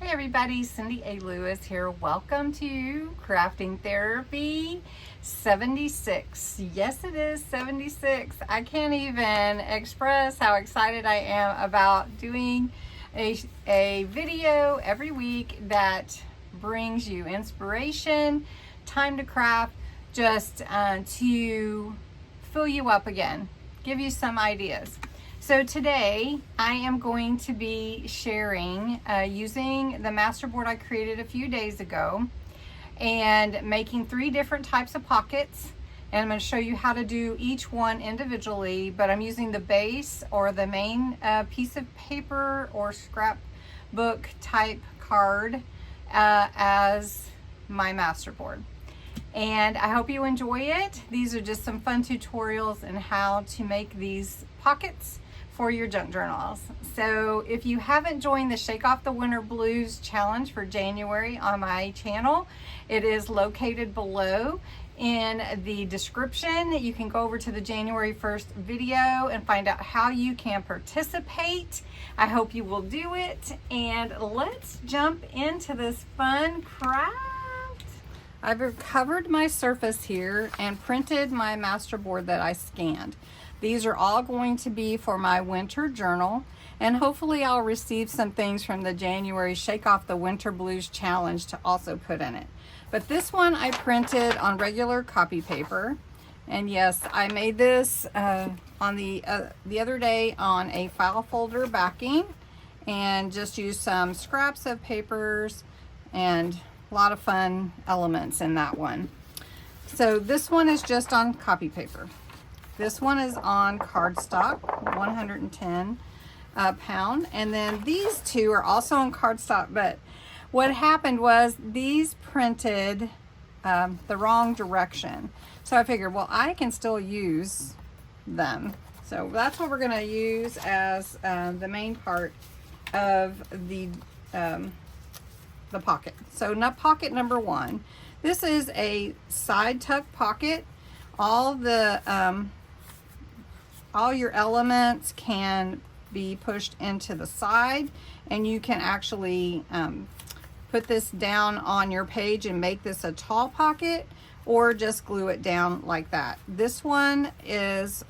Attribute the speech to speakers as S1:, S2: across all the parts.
S1: Hey everybody, Cindy A. Lewis here. Welcome to Crafting Therapy 76. Yes, it is 76. I can't even express how excited I am about doing a video every week that brings you inspiration, time to craft, just to fill you up again, give you some ideas. So today I am going to be sharing using the masterboard I created a few days ago and making 3 different types of pockets, and I'm going to show you how to do each one individually, but I'm using the base or the main piece of paper or scrapbook type card as my masterboard. And I hope you enjoy it. These are just some fun tutorials on how to make these pockets for your junk journals. So if you haven't joined the Shake Off the Winter Blues challenge for January on my channel, it is located below in the description. You can go over to the January 1st video and find out how you can participate. I hope you will do it, and let's jump into this fun craft. I've covered my surface here and printed my masterboard that I scanned. These are all going to be for my winter journal, and hopefully I'll receive some things from the January Shake Off the Winter Blues challenge to also put in it. But this one I printed on regular copy paper, and yes, I made this on the other day on a file folder backing, and just used some scraps of papers and a lot of fun elements in that one. So this one is just on copy paper. This one is on cardstock, 110 pound, and then these two are also on cardstock, but what happened was these printed the wrong direction. So I figured, well, I can still use them. So that's what we're gonna use as the main part of the pocket. So pocket number 1. This is a side tuck pocket. All your elements can be pushed into the side, and you can actually put this down on your page and make this a tall pocket, or just glue it down like that. This one is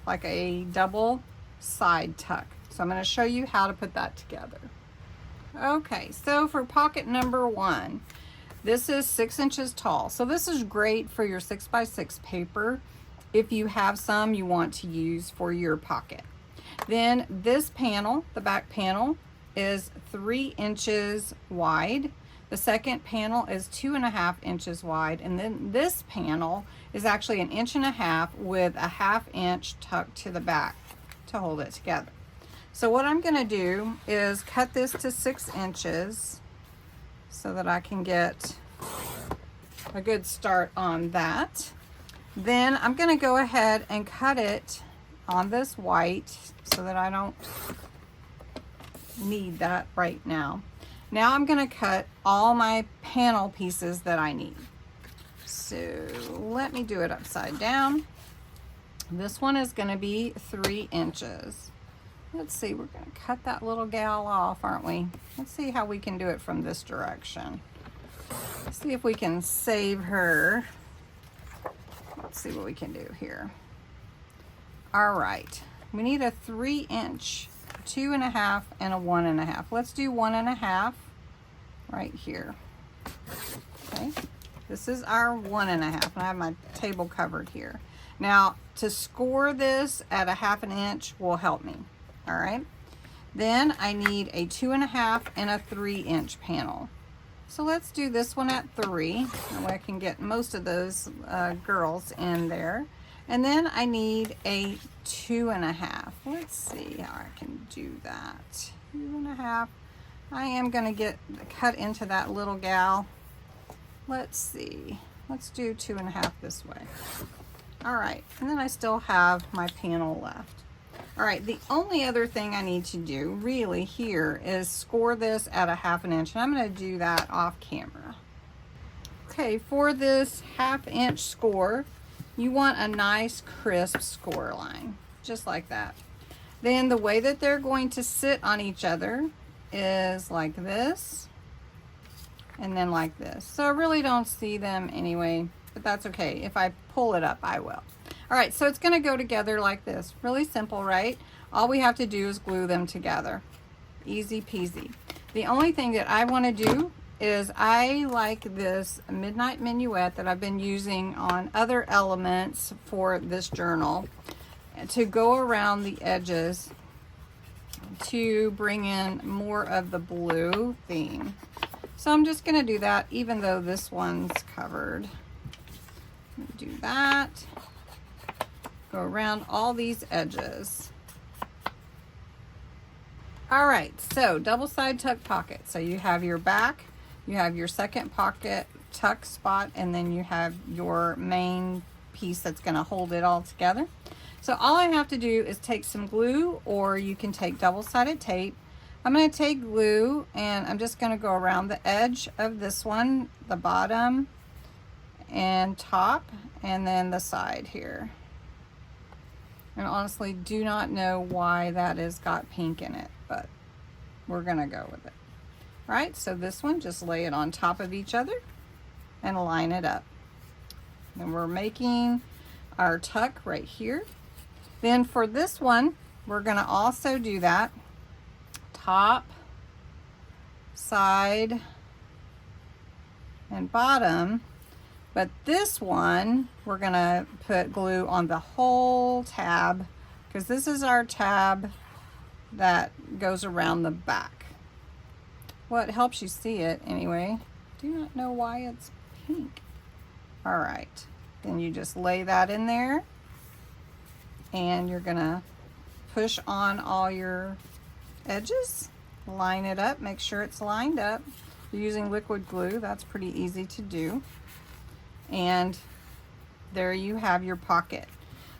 S1: like a double side tuck. So I'm going to show you how to put that together. Okay, so for pocket number 1, this is 6 inches tall. So this is great for your 6x6 paper if you have some you want to use for your pocket. Then this panel, the back panel, is 3 inches wide. The second panel is 2.5 inches wide, and then this panel is actually 1.5 inches with a 1/2 inch tuck to the back to hold it together. So what I'm going to do is cut this to 6 inches so that I can get a good start on that. Then I'm going to go ahead and cut it on this white so that I don't need that right now. Now I'm going to cut all my panel pieces that I need. So let me do it upside down. This one is going to be 3 inches. Let's see, we're going to cut that little gal off, aren't we? Let's see how we can do it from this direction. Let's see if we can save her. Let's see what we can do here. All right, we need a 3 inch, 2.5, and a 1.5. Let's do 1.5 right here. Okay, this is our 1.5, and I have my table covered here. Now, to score this at a 1/2 inch will help me. All right, then I need a 2.5 and a 3 inch panel. So let's do this one at 3. That way I can get most of those girls in there. And then I need a 2.5. Let's see how I can do that. 2.5. I am going to get cut into that little gal. Let's see. Let's do 2.5 this way. All right, and then I still have my panel left. All right, the only other thing I need to do really here is score this at a 1/2 inch, and I'm going to do that off camera. Okay, for this 1/2 inch score, you want a nice crisp score line, just like that. Then the way that they're going to sit on each other is like this. and then like this. So I really don't see them anyway, but that's okay. If I pull it up, I will. All right, so it's gonna go together like this. Really simple, right? All we have to do is glue them together. Easy peasy. The only thing that I wanna do is I like this Midnight Minuet that I've been using on other elements for this journal to go around the edges to bring in more of the blue theme. So I'm just gonna do that even though this one's covered. Do that. Go around all these edges. All right, so double side tuck pocket. So you have your back, you have your second pocket tuck spot, and then you have your main piece that's gonna hold it all together. So all I have to do is take some glue, or you can take double-sided tape. I'm gonna take glue, and I'm just gonna go around the edge of this one, the bottom and top, and then the side here. And honestly, do not know why that has got pink in it, but we're gonna go with it. All right, so this one, just lay it on top of each other and line it up. And we're making our tuck right here. Then for this one, we're gonna also do that. Top, side, and bottom. But this one, we're gonna put glue on the whole tab, because this is our tab that goes around the back. Well, it helps you see it anyway. Do not know why it's pink. All right, then you just lay that in there, and you're gonna push on all your edges, line it up, make sure it's lined up. You're using liquid glue, that's pretty easy to do. And there you have your pocket.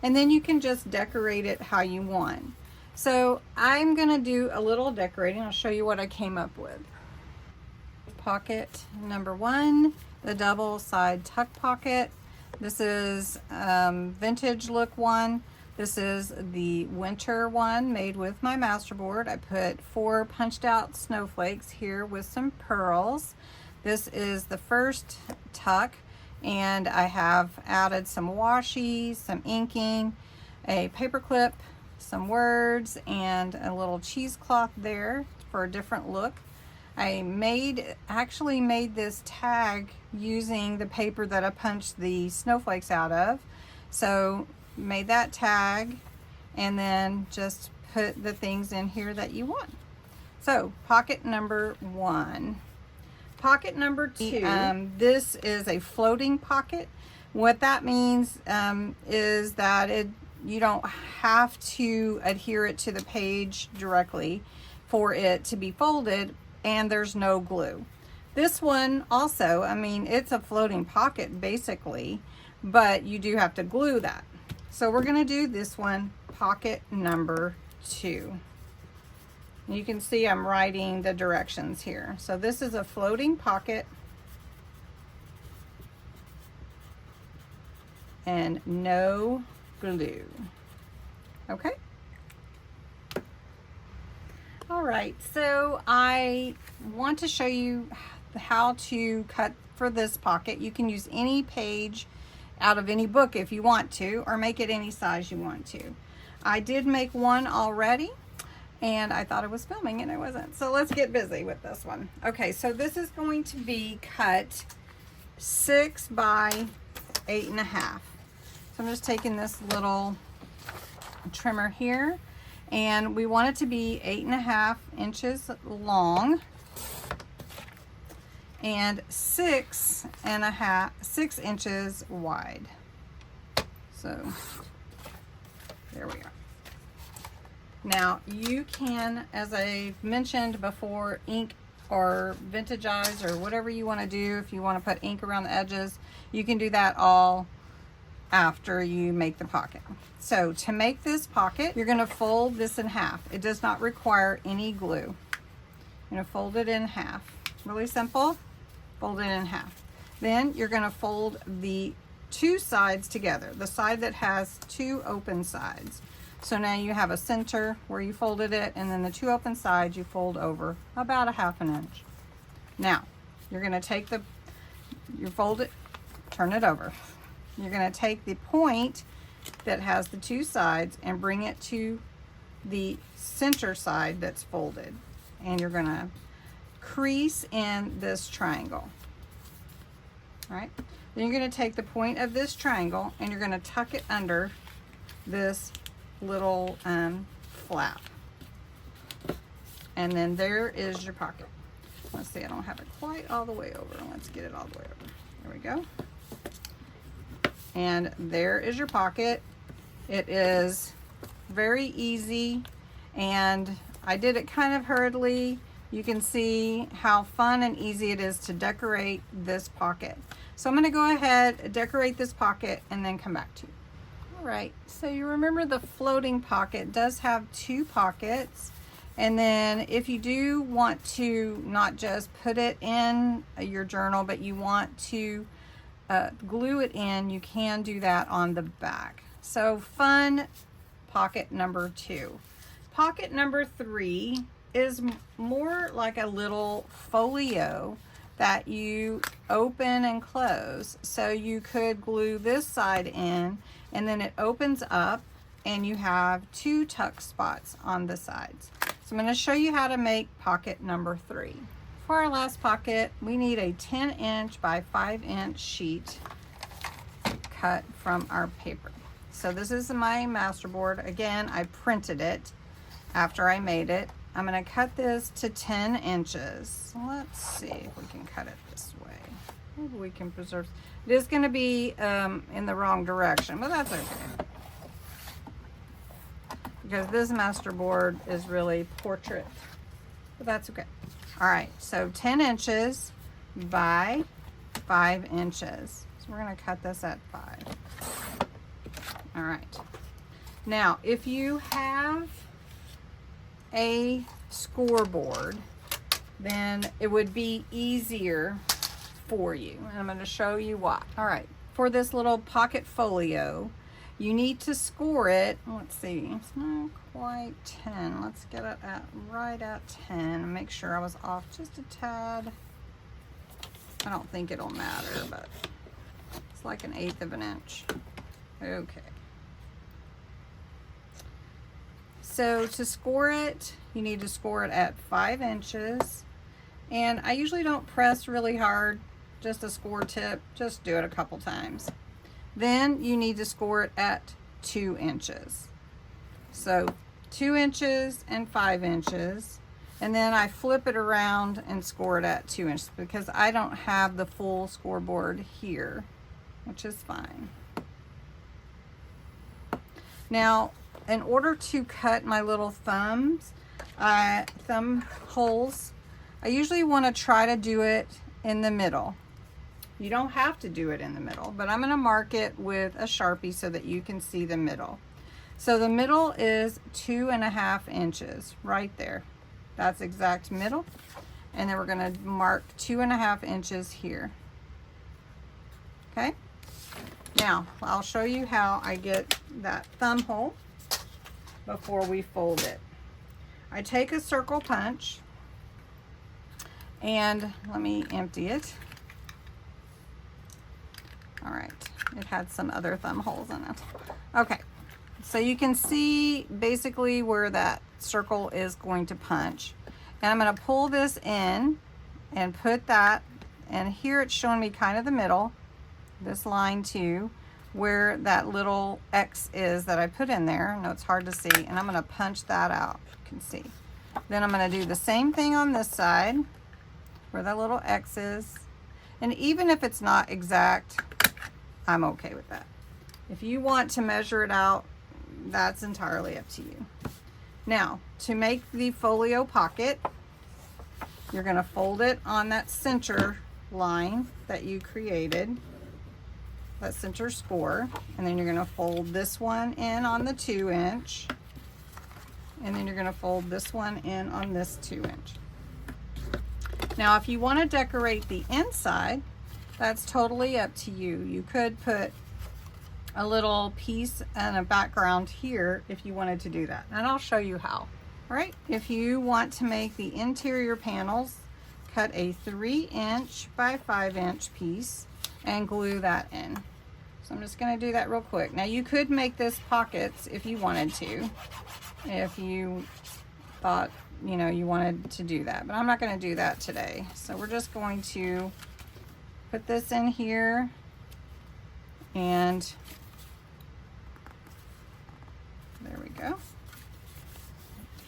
S1: And then you can just decorate it how you want. So I'm gonna do a little decorating. I'll show you what I came up with. Pocket number one, the double side tuck pocket. This is vintage look one. This is the winter one made with my masterboard. I put 4 punched out snowflakes here with some pearls. This is the first tuck, and I have added some washi, some inking, a paper clip, some words, and a little cheesecloth there for a different look. I actually made this tag using the paper that I punched the snowflakes out of. So made that tag, and then just put the things in here that you want. So pocket number one. Pocket number two, this is a floating pocket. What that means is that you don't have to adhere it to the page directly for it to be folded, and there's no glue. This one also, I mean, it's a floating pocket basically, but you do have to glue that. So we're gonna do this one, pocket number two. You can see I'm writing the directions here. So this is a floating pocket, and no glue. Okay. All right, so I want to show you how to cut for this pocket. You can use any page out of any book if you want to, or make it any size you want to. I did make one already, and I thought I was filming and I wasn't. So let's get busy with this one. Okay, so this is going to be cut 6 by 8.5. So I'm just taking this little trimmer here, and we want it to be 8.5 inches long and 6 inches wide. So there we are. Now you can, as I mentioned before, ink or vintage-ize or whatever you want to do. If you want to put ink around the edges, you can do that all after you make the pocket. So to make this pocket, you're going to fold this in half. It does not require any glue. You're going to fold it in half. Really simple. Fold it in half. Then you're going to fold the two sides together, the side that has 2 open sides. So now you have a center where you folded it, and then the 2 open sides you fold over about 1/2 inch. Now You're going to take you fold it, turn it over. You're going to take the point that has the two sides and bring it to the center side that's folded. And you're going to crease in this triangle. All right. Then you're going to take the point of this triangle and you're going to tuck it under this little flap. And then there is your pocket. Let's see, I don't have it quite all the way over. Let's get it all the way over. There we go. And there is your pocket. It is very easy, and I did it kind of hurriedly. You can see how fun and easy it is to decorate this pocket. So I'm going to go ahead, decorate this pocket, and then come back to you. All right, so you remember the floating pocket does have two pockets. And then if you do want to not just put it in your journal, but you want to glue it in, you can do that on the back. So fun pocket number 2. Pocket number 3 is more like a little folio that you open and close. So you could glue this side in and then it opens up and you have 2 tuck spots on the sides. So I'm going to show you how to make pocket number 3. For our last pocket, we need a 10-inch by 5-inch sheet cut from our paper. So this is my masterboard. Again, I printed it after I made it. I'm going to cut this to 10 inches. Let's see if we can cut it this way. Maybe we can preserve. It is going to be in the wrong direction, but that's okay. Because this masterboard is really portrait, but that's okay. All right, so 10 inches by 5 inches. So we're gonna cut this at 5. All right. Now, if you have a scoreboard, then it would be easier for you. And I'm gonna show you why. All right, for this little pocket folio, you need to score it. Let's see, it's not quite 10. Let's get it at right at 10. Make sure I was off just a tad. I don't think it'll matter, but it's like 1/8 of an inch. Okay. So to score it, you need to score it at 5 inches. And I usually don't press really hard, just a score tip. Just do it a couple times. Then you need to score it at 2 inches. So 2 inches and 5 inches. And then I flip it around and score it at 2 inches because I don't have the full scoreboard here, which is fine. Now, in order to cut my little thumb holes, I usually want to try to do it in the middle. You don't have to do it in the middle, but I'm going to mark it with a Sharpie so that you can see the middle. So the middle is 2.5 inches right there. That's exact middle. And then we're going to mark 2.5 inches here. Okay. Now I'll show you how I get that thumb hole before we fold it. I take a circle punch and let me empty it. All right, it had some other thumb holes in it. Okay, so you can see basically where that circle is going to punch. And I'm going to pull this in and put that, and here it's showing me kind of the middle, this line too, where that little X is that I put in there. I know it's hard to see, and I'm going to punch that out, you can see. Then I'm going to do the same thing on this side, where that little X is. And even if it's not exact, I'm okay with that. If you want to measure it out, that's entirely up to you. Now, to make the folio pocket, you're going to fold it on that center line that you created, that center score, and then you're going to fold this one in on the 2 inch, and then you're going to fold this one in on this 2 inch. Now, if you want to decorate the inside, that's totally up to you. You could put a little piece and a background here if you wanted to do that, and I'll show you how. All right, if you want to make the interior panels cut a 3" by 5" piece and glue that in. So I'm just going to do that real quick. Now you could make this pockets if you wanted to, if you thought, you know, you wanted to do that, but I'm not going to do that today. So we're just going to put this in here, and there we go.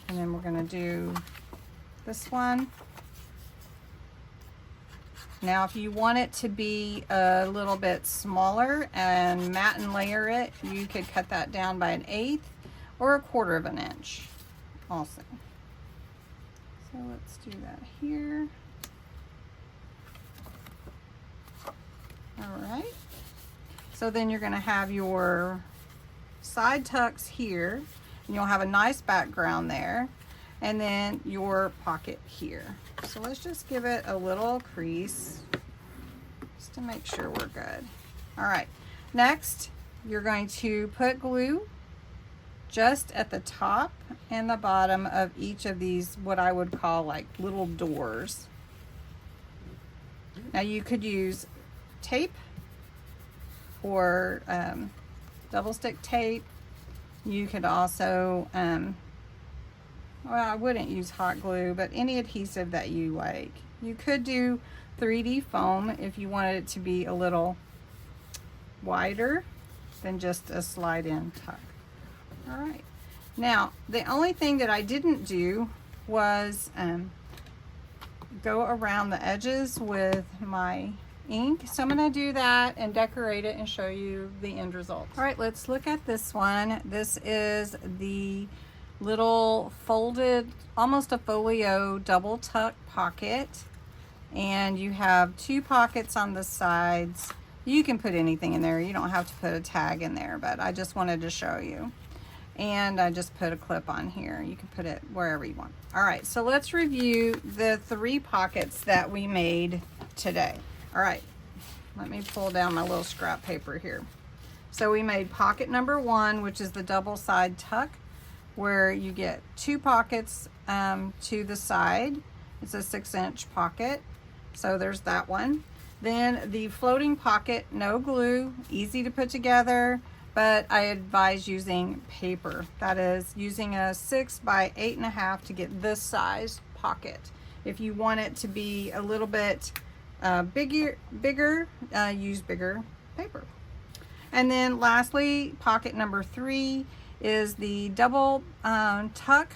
S1: And then we're going to do this one. Now if you want it to be a little bit smaller and matte and layer it, you could cut that down by 1/8 or 1/4 of an inch also. So let's do that here. All right. So then you're going to have your side tucks here, and you'll have a nice background there, and then your pocket here. So let's just give it a little crease just to make sure we're good. All right, next you're going to put glue just at the top and the bottom of each of these, what I would call like little doors. Now you could use tape or double stick tape. You could also, well, I wouldn't use hot glue, but any adhesive that you like. You could do 3D foam if you wanted it to be a little wider than just a slide in tuck. All right. Now, the only thing that I didn't do was go around the edges with my ink. So I'm going to do that and decorate it and show you the end result. All right, let's look at this one. This is the little folded, almost a folio double tuck pocket, and you have 2 pockets on the sides. You can put anything in there. You don't have to put a tag in there, but I just wanted to show you. And I just put a clip on here. You can put it wherever you want. All right, so let's review the 3 pockets that we made today. All right, let me pull down my little scrap paper here. So we made pocket number 1, which is the double side tuck, where you get 2 pockets to the side. It's a 6" pocket, so there's that one. Then the floating pocket, no glue, easy to put together, but I advise using paper. That is, using a 6 by 8.5 to get this size pocket. If you want it to be a little bit bigger, use bigger paper. And then lastly, pocket number 3 is the double tuck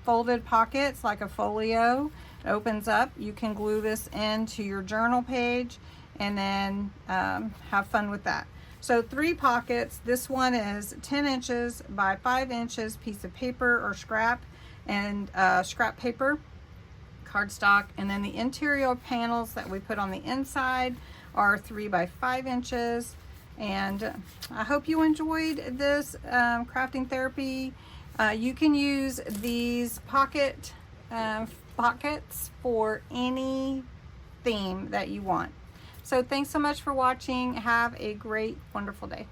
S1: folded pockets, like a folio. It opens up. You can glue this into your journal page and then have fun with that. So 3 pockets. This one is 10 inches by 5 inches piece of paper or scrap, and scrap paper, cardstock, and then the interior panels that we put on the inside are 3 by 5 inches. And I hope you enjoyed this crafting therapy. You can use these pockets for any theme that you want. So thanks so much for watching. Have a great, wonderful day.